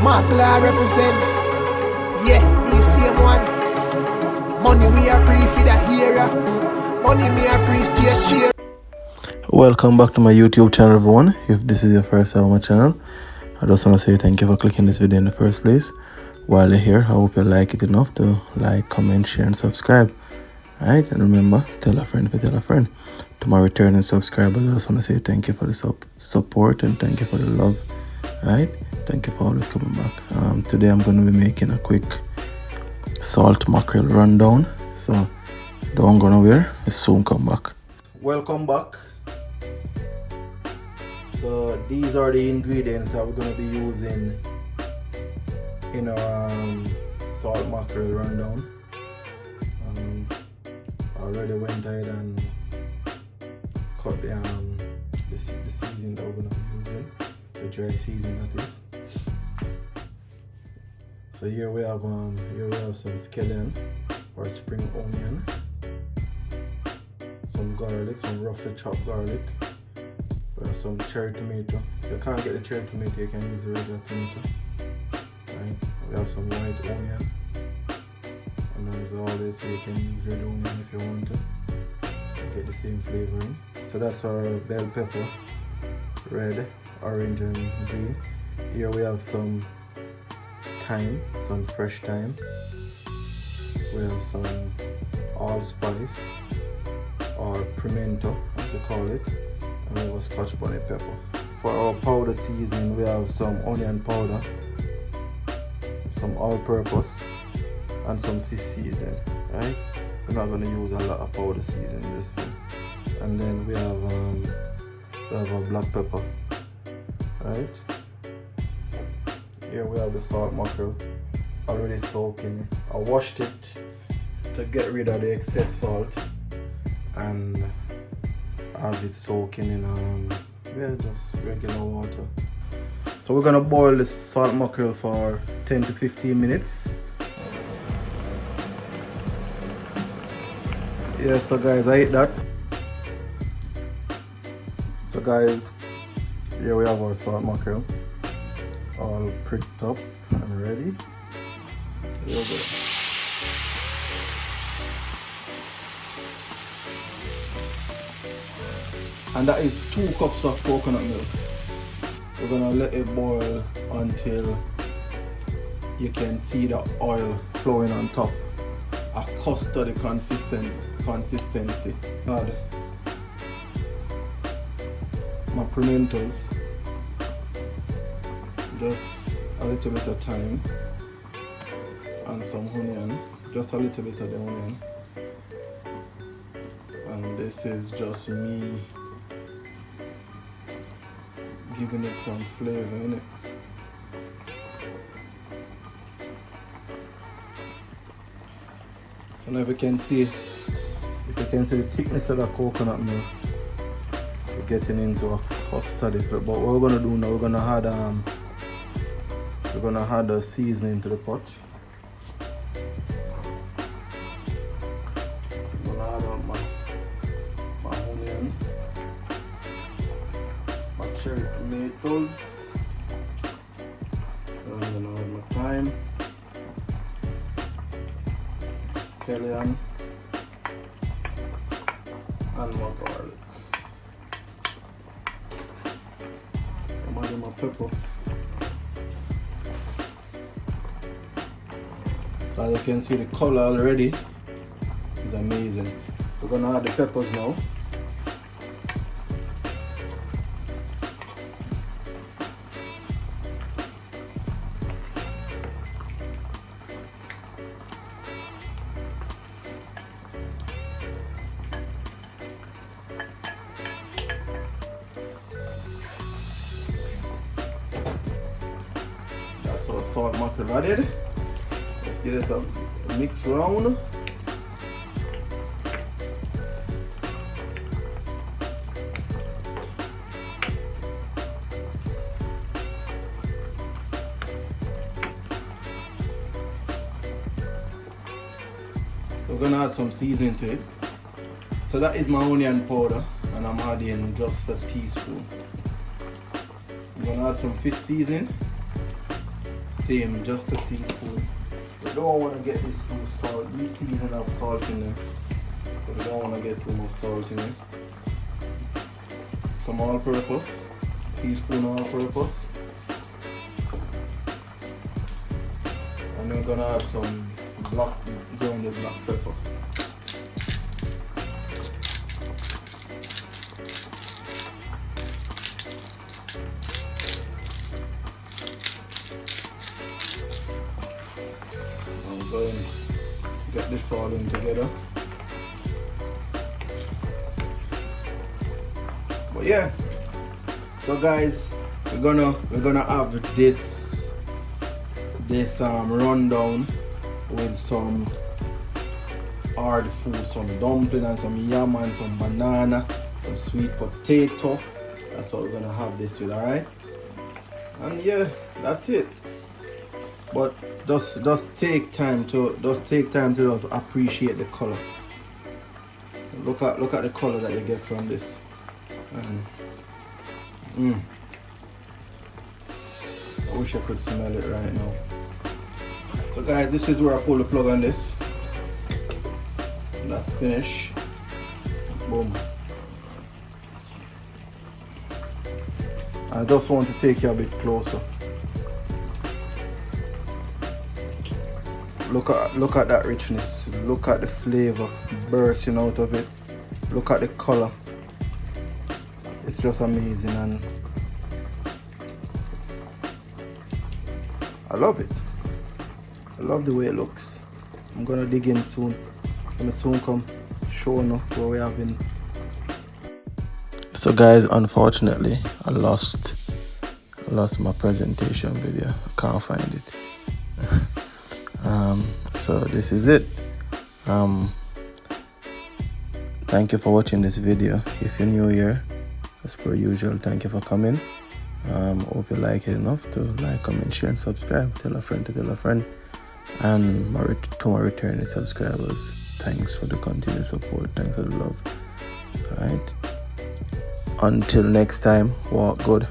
MACKEREL I represent. Yeah, the same one. Money we are free for the hero. Money me are free to share. Welcome back to my YouTube channel, everyone. If this is your first time on my channel, I just want to say thank you for clicking this video in the first place. While you're here, I hope you like it enough to like, comment, share, and subscribe. Alright, and remember, tell a friend if you tell a friend. To my returning subscribers, I just want to say thank you for the support and thank you for the love. Alright, thank you for always coming back. Today I'm going to be making a quick salt mackerel rundown. So don't go nowhere, I soon come back. Welcome back. So these are the ingredients that we're going to be using in our salt mackerel rundown. I already went ahead and cut the seasoning that we're going to be using, the dry seasoning that is. So here we have some scallion or spring onion, some garlic, some roughly chopped garlic. We have some cherry tomato. If you can't get the cherry tomato, you can use the regular tomato. Right. We have some white onion. And as always, you can use red onion if you want to get the same flavoring. So that's our bell pepper, red, orange, and green. Here we have some thyme, some fresh thyme. We have some allspice or pimento, as we call it. And we have a scotch bonnet pepper. For our powder seasoning, we have some onion powder, some all-purpose, and some fish seasoning. Right? We're not going to use a lot of powder seasoning in this one. And then we have a black pepper. Right? Here we have the salt mackerel already soaking. I washed it to get rid of the excess salt and have it soaking in just regular water. So we're gonna boil this salt mackerel for 10 to 15 minutes. Yeah, so guys, I ate that. So guys, here we have our salt mackerel all pricked up and ready. There we go. And that is 2 cups of coconut milk. We're gonna let it boil until you can see the oil flowing on top. A custard consistency. Add my pimentos, just a little bit of thyme and some onion, just a little bit of the onion. And this is just me giving it some flavor in it. So now if you can see the thickness of the coconut milk, we're getting into a custard. But what we're gonna do now, we're gonna add the seasoning to the pot. I'm gonna add my onion, my cherry tomatoes, and I'm gonna add my thyme, scallion, and my garlic. I'm adding my pepper. So as you can see, the color already is amazing. We're gonna add the peppers now. That's our salt mackerel added. Let's get it a mix round. We're gonna add some seasoning to it. So that is my onion powder, and I'm adding just a teaspoon. I'm gonna add some fish seasoning, same, just a teaspoon. We don't want to get this too salt. These seasons have salt in them, so we don't want to get too much salt in it. Some all-purpose, teaspoon all-purpose, and we're gonna add some grounded black pepper. I'm going to get this all in together. But yeah, so guys, we're gonna have this rundown with some hard food, some dumpling and some yam and some banana, some sweet potato. That's what we're gonna have this with, alright? And yeah, that's it. But just take time to just appreciate the color. Look at the color that you get from this. I wish I could smell it right now. So guys, this is where I pull the plug on this. That's finished. Boom. I just want to take you a bit closer. Look at that richness. Look at the flavor bursting out of it. Look at the color. It's just amazing, and I love it. I love the way it looks. I'm gonna dig in soon. I'm gonna soon come show you what we're having. So guys, unfortunately, I lost my presentation video. I can't find it. So this is it. Thank you for watching this video. If you're new here, as per usual, thank you for coming. Hope you like it enough to like, comment, share, and subscribe. Tell a friend to tell a friend. And to my returning subscribers, thanks for the continued support. Thanks for the love. Alright. Until next time, walk good.